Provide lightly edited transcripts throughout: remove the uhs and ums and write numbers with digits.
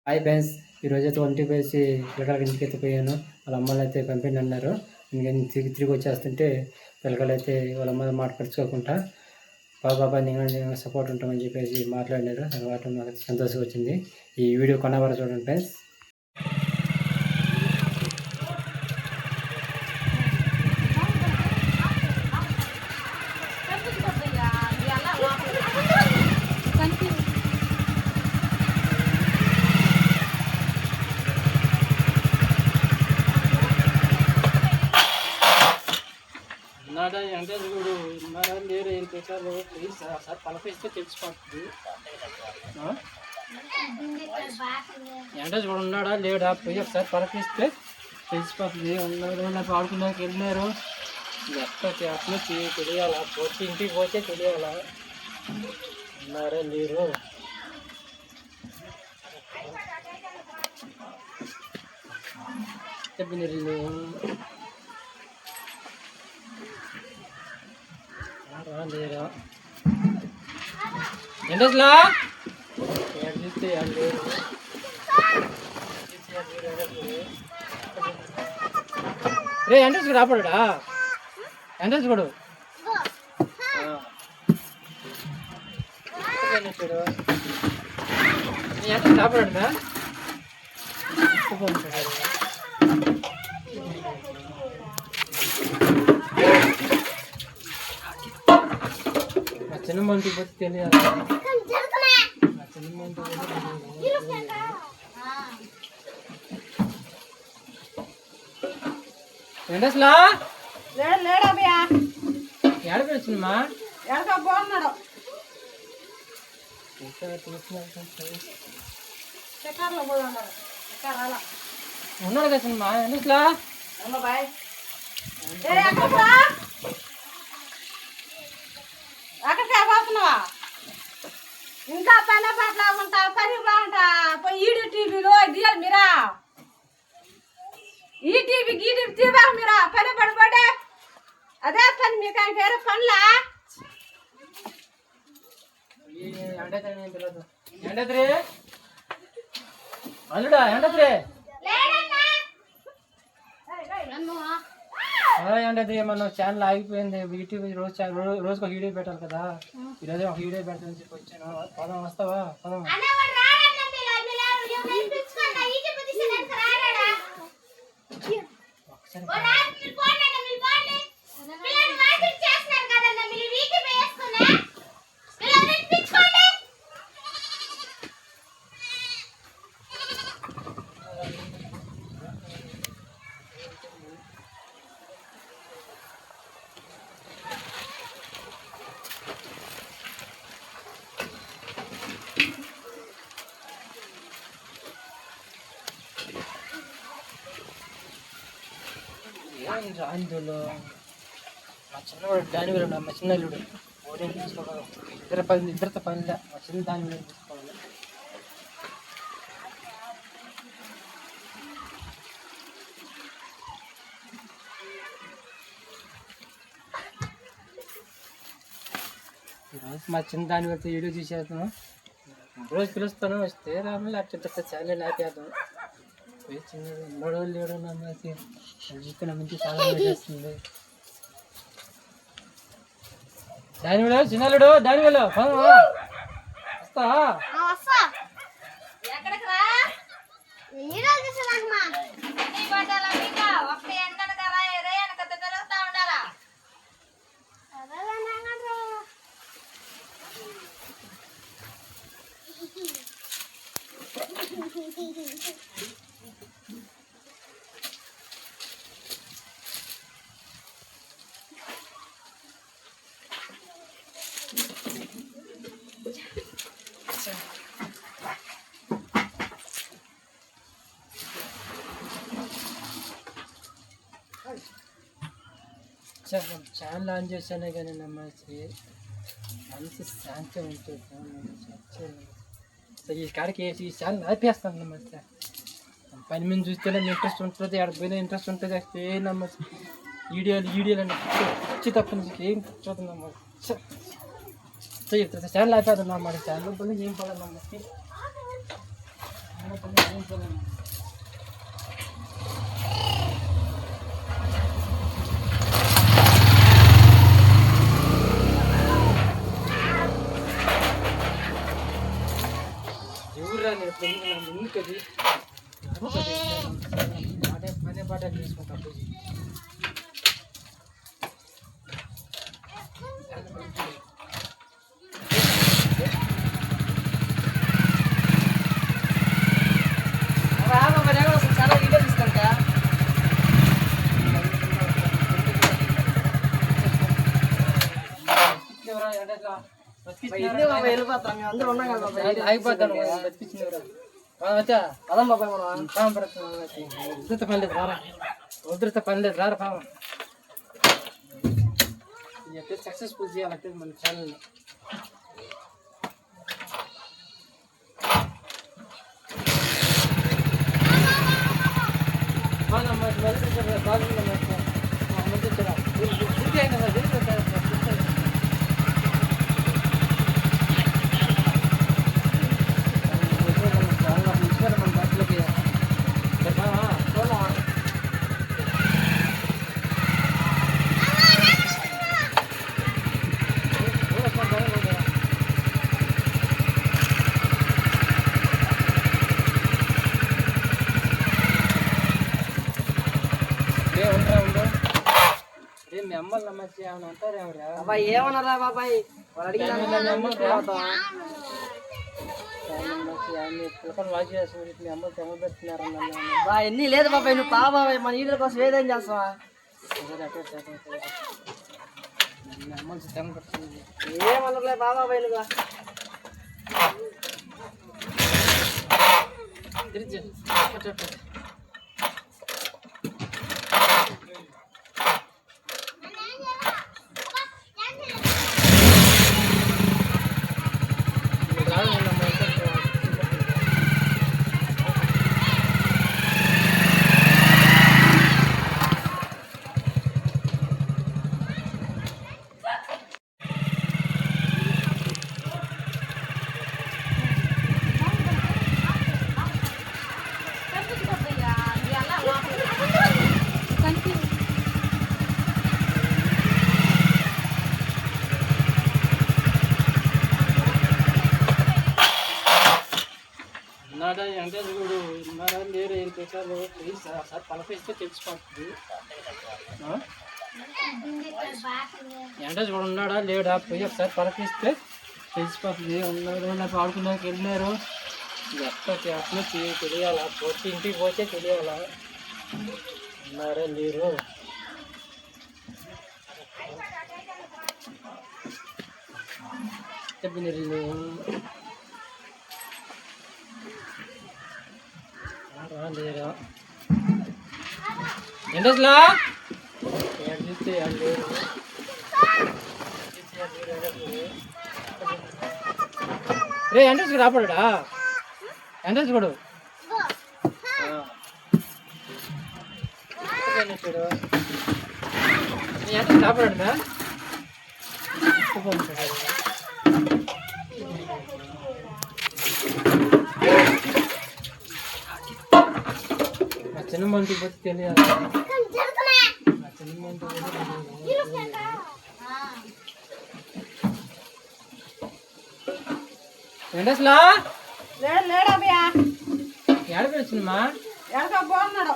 Hi friends, ఈరోజైతే ఒంటికి వేసి పిల్లకాయలకి ఇంటికి ఎత్తిపోయాను. వాళ్ళ అమ్మలు అయితే పంపిణీ అన్నారు. నేను తిరిగి వచ్చేస్తుంటే పిల్లకాయలు అయితే వాళ్ళ అమ్మ మాట పరుచుకోకుండా బాబా నేను సపోర్ట్ ఉంటామని చెప్పేసి మాట్లాడినారు. తర్వాత నాకు సంతోషం వచ్చింది. ఈ వీడియో కొన్నవారు చూడండి ఫ్రెండ్స్. అంటే చూడు ఉన్నారా లేరు ఏం పెట్టారు ప్లీజ్ సార్ పలపిస్తే తెలిసిపోతుంది. అంటే చూడు ఉన్నాడా లేడా పోయి ఒకసారి పలపిస్తే తెలిసిపోతుంది. ఉన్నాడు నాకు ఆడుకున్నాక వెళ్ళినారు. ఎట్లా తెలియాలా, పోతే ఇంటికి పోతే తెలియాలా ఉన్నారా లేరు. లేరా ఎండస్లా రే ఎండస్ రాపడా ఎండస్ కూడా ఎండస్ రాపడా చిన్నమంటి పోతే తెలియాలి. చిన్నమంటి ఏంటసలా ఎక్కడికి వచ్చిందమ్మా? బాగున్నాడు ఉన్నాడు కదా సినిమా ఏంటసలా అక్కడికే పోతున్నావా? ఇంకా పని పట్ల ఉంటా పని బాగుంటా ఈడి టీవీలో దియాలి మీరా ఈ టీవీ గీటీ తీవా మీరా పని పడిపోతే అదే పని మీకు ఆయన వేరే పనులా అల్లుడా ఎండద్రే ఏంటది మన ఛానల్ ఆగిపోయింది. యూట్యూబ్ రోజుకు ఒక వీడియో పెట్టాలి కదా. ఈరోజు ఒక వీడియో పెట్టాలని చెప్పి వచ్చాను. పదం వస్తావా? పదం అందులో మా చిన్నవాడు దాని వేలు మా చిన్న ఇల్లుడు ఓడియం తీసుకోవాలి. ఇద్దరితో పనిలే మా చిన్న దాని వేలు తీసుకోవాలి. ఈరోజు మా చిన్న దాని వేలతో వీడియో తీసేద్దాం. రోజు పిలుస్తాను, వస్తే రాము లేకపోతే ఛానల్ ఆపేద్దాం. చిన్న మూడోళ్ళు లేడు నమ్మకి నా మంచి చాలా చేస్తుంది. దాని వేలు చిన్నలుడు దాని వేలు వస్తా ఛానల్ ఆన్ చేశానే కానీ నమ్మేసి మంచి శాంతి ఉంటుంది. ఈ కాడికి వేసి ఈ ఛానల్ ఆపేస్తాను నమ్మేసి. పని మీద చూస్తేనే ఇంట్రెస్ట్ ఉంటుంది, ఆడ పోయినా ఇంట్రెస్ట్ ఉంటుంది. అసలు ఏం నమ్మచ్చు వీడియోలు అని వచ్చి తప్ప నుంచి ఏం కూర్చోతుంది నమ్మ ఛానల్ ఆపేద్దాం నమ్మాట. ఛానల్ పోయి ఏం పడాలి నమ్మకి ఎవరురా నేను ముందుకు అది పనే పాట తీసుకుంటా పూజ చాలా వీడియో తీసుకుంటా వెళ్ళిపోతాం మేము అందరూ ఉన్నాం కదా ఆగిపోతాను అదం బాబాయ్ మనం ఉధృత పని లేదు రారా ఉధృత పని లేదు రారా పాపం సక్సెస్ఫుల్ చేయాలంటే మన ఛానల్ని మీ అమ్మలు నమ్మచ్చి ఏమైనా అంటారేమరా బాబాయ్ ఏమన్నారా బాబాయ్ వాళ్ళు అడిగిన వాచ్ చేసి మీ అమ్మలు తెమ్మ పెడుతున్నారన్నా బా ఎన్ని లేదు బాబాయ్ నువ్వు పా బాబాయ్ మన వీడియోల కోసం ఏదేం చేస్తావా మీ అమ్మలు తెమ్మ పెడుతుంది ఏమన్నలే బాబాయ్ నువ్వు తిరిగి అంటే చూడు ఉన్నాడా లేరు ఏం చేశారు ప్లీజ్ సార్ పలకరిస్తే తెలిసిపోతుంది అంటే చూడు ఉన్నాడా లేడా పోయి ఒకసారి పలకరిస్తే తెలిసిపోతుంది ఉన్నాడు నాకు ఆడుకున్నాక వెళ్ళారు ఎట్లా చేస్తున్నా తెలియాలా పోతే ఇంటికి పోతే తెలియాలా ఉన్నారా లేరు చెప్పిన లేరా ఏంటసలా రే ఎంట్రెన్స్ కూడా ఆపడా ఎంట్రెన్స్ కూడా చూడు ఎంట్రెన్స్ ఆపడా చిన్న మంటికి పోతే తెలియాలి చిన్న మంటికి ఏంటసలా లేడు లేడు అభయా ఏడకి వచ్చిందమ్మా ఎడక పోన్నాడు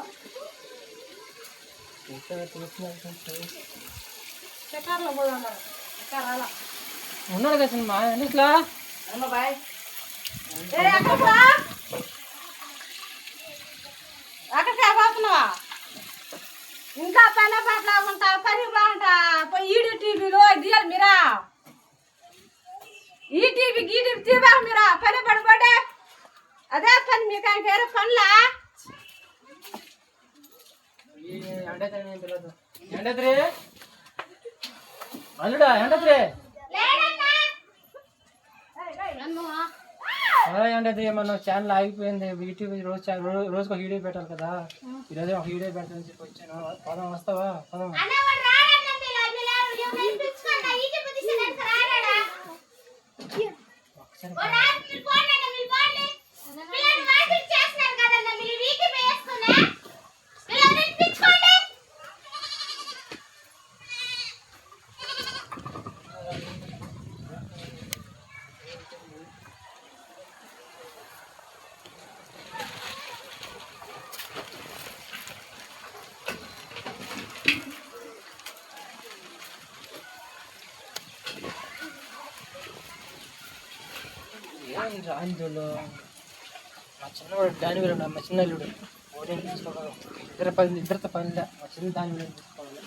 చక్కెరలో పోతున్నాడు చక్కెర ఉన్నాడు కదమ్మా ఏంటసలా అమ్మ బాయ్ అక్కడికి పోతున్నావా ఇంకా పని పట్ల ఉంటా పని బాగుంటా పోయి ఈడు టీవీలో దియాలి మీరా ఈ టీవీ ఈ టీవీ తీవా మీరా పని పడిపోతే అదే పని మీకు ఆయన వేరే పనులా ఎండద్రే అల్లుడా ఎండద్రే ఏంటది మన ఛానల్ ఆగిపోయింది యూట్యూబ్ రోజుకు ఒక వీడియో పెట్టాలి కదా ఈరోజు ఒక వీడియో పెట్టాలని చెప్పి వచ్చాను పదం వస్తావా పదం ఒకసారి ఏం రాందులో మా చిన్నవాడు దాని వేలు మా చిన్నల్లుడు ఓడిని తీసుకోగలరు ఇద్దరితో పనిలే మా చిన్న దాని వేలు తీసుకోవాలి.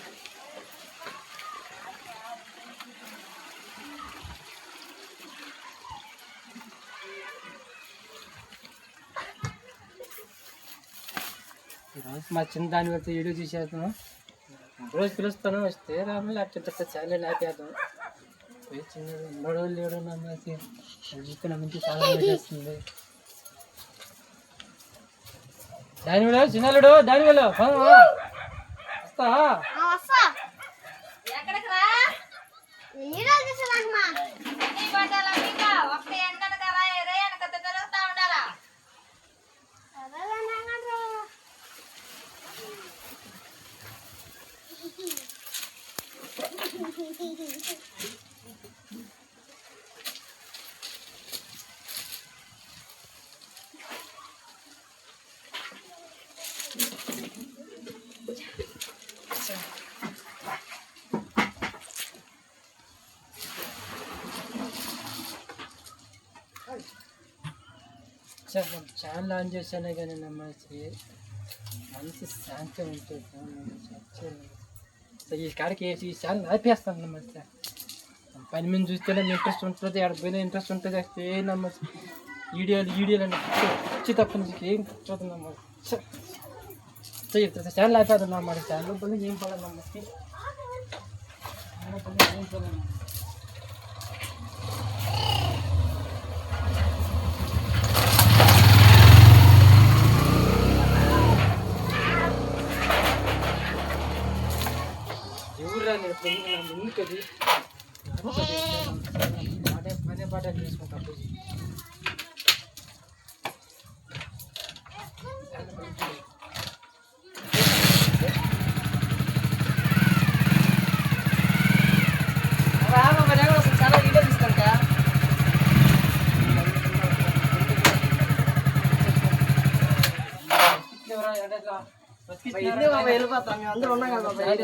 ఈరోజు మా చిన్న దాని వెళ్తే వీడియో తీసేద్దాం. రోజు పిలుస్తాను వస్తే రాము లేకపోతే చాలా లేపేద్దాం. పోయి చిన్నది ఉన్నోడు లేడు నమ్మేసి చూస్తే నా మంచి చాలా చేస్తుంది. దాని వేలు చిన్నలుడు దాని వేలు వస్తా ఎక్కడికి రా ఒక్క ఎండను కదా ఏదే వెనక తిరుగుతా ఉండాలా. ఛానల్ ఆన్ చేశానే కానీ నమ్మేసి మనసు శాంతి ఉంటుంది. ఈ కాడికి వేసి ఈ ఛానల్ ఆపేస్తాను నమ్మేసి పని మీద చూస్తేనే ఇంట్రెస్ట్ ఉంటుంది, ఆడ పోయినా ఇంట్రెస్ట్ ఉంటుంది. ఏ నమ్మేసి వీడియోలు అని వచ్చి తప్ప నుంచి ఏం కూర్చోతుంది నమ్మేసి ఛానల్ ఆపేద్దాం నమ్మాట. ఛానల్ పని ఏం పడాలి నమ్మేసి ఏం పడాలి. ముందుకది పనే పాట చేసుకుంటా చాలా వీడియో తీసుకుంటా.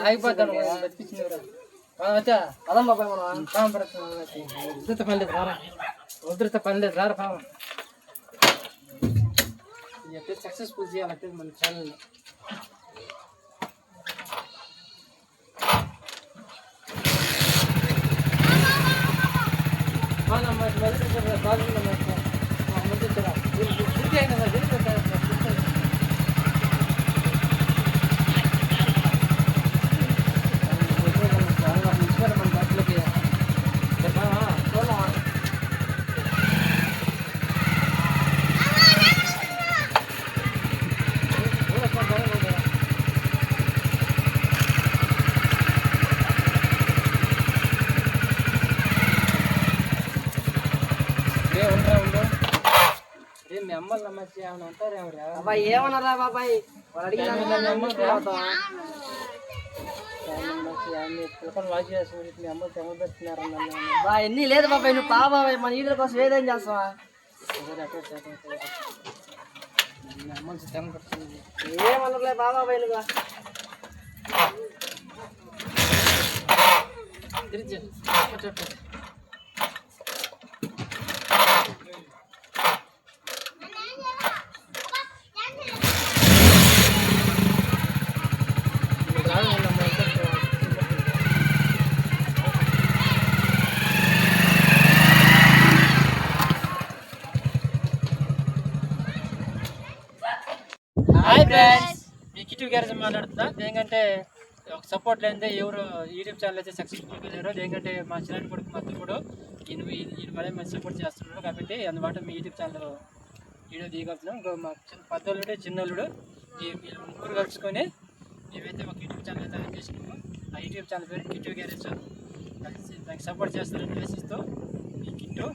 అయిపోతాను పదం బాబాయ్ మనం ఉధృత పని లేదు రారా, ఉధృత పని లేదు రారా పాపం. ఎప్పుడు సక్సెస్ఫుల్ చేయాలంటే మన ఛానల్ని మీ అమ్మలు నమ్మచ్చి ఏమైనా ఉంటారు ఎవరు బాబాయ్? ఏమన్నారా బాబాయ్? వాళ్ళు అడిగిన వాచ్ చేస్తున్నారు. మీ అమ్మలు తెమ్మ పెడుతున్నారు. ఎన్ని లేదు బాబాయ్, నువ్వు పా బాబాయ్, మన ఈడుల కోసం ఏదేం చేస్తావా? మీ అమ్మలు తెమ్మ పెడుతుంది. ఏమన్నలే బాబాయ్ నువ్వు తిరిగి హాయ్ ఫ్రెండ్స్, మీ కిట్టు గ్యారేజ్ మాట్లాడుతున్నా. ఎందుకంటే ఒక సపోర్ట్ లేనిదే ఎవరు యూట్యూబ్ ఛానల్ అయితే సక్సెస్ఫుల్గా లేరు. ఎందుకంటే మా చిన్న కొడుకు మా తమ్ముడు ఈయన మళ్ళీ మంచి సపోర్ట్ చేస్తున్నాడు. కాబట్టి అందుబాటు మీ యూట్యూబ్ ఛానల్ వీడియో తీయగలుగుతున్నాం. ఇంకో మా పెద్దోళ్ళుడే చిన్నోళ్ళుడు వీళ్ళు ముగ్గురు కలుసుకొని మేమైతే ఒక యూట్యూబ్ ఛానల్ అయితే రన్ చేసినాము. ఆ యూట్యూబ్ ఛానల్ పేరు కిట్టు గ్యారేజ్. కలిసి దానికి సపోర్ట్ చేస్తారని ఆశిస్తూ మీ కిట్టు.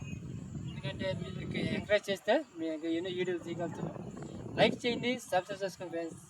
ఎందుకంటే మీకు ఎంకరేజ్ చేస్తే మీకు ఎన్నో వీడియోలు తీయగలుగుతాం. లైక్ చేయండి, సబ్స్క్రైబ్ చేసుకోండి ఫ్రెండ్స్.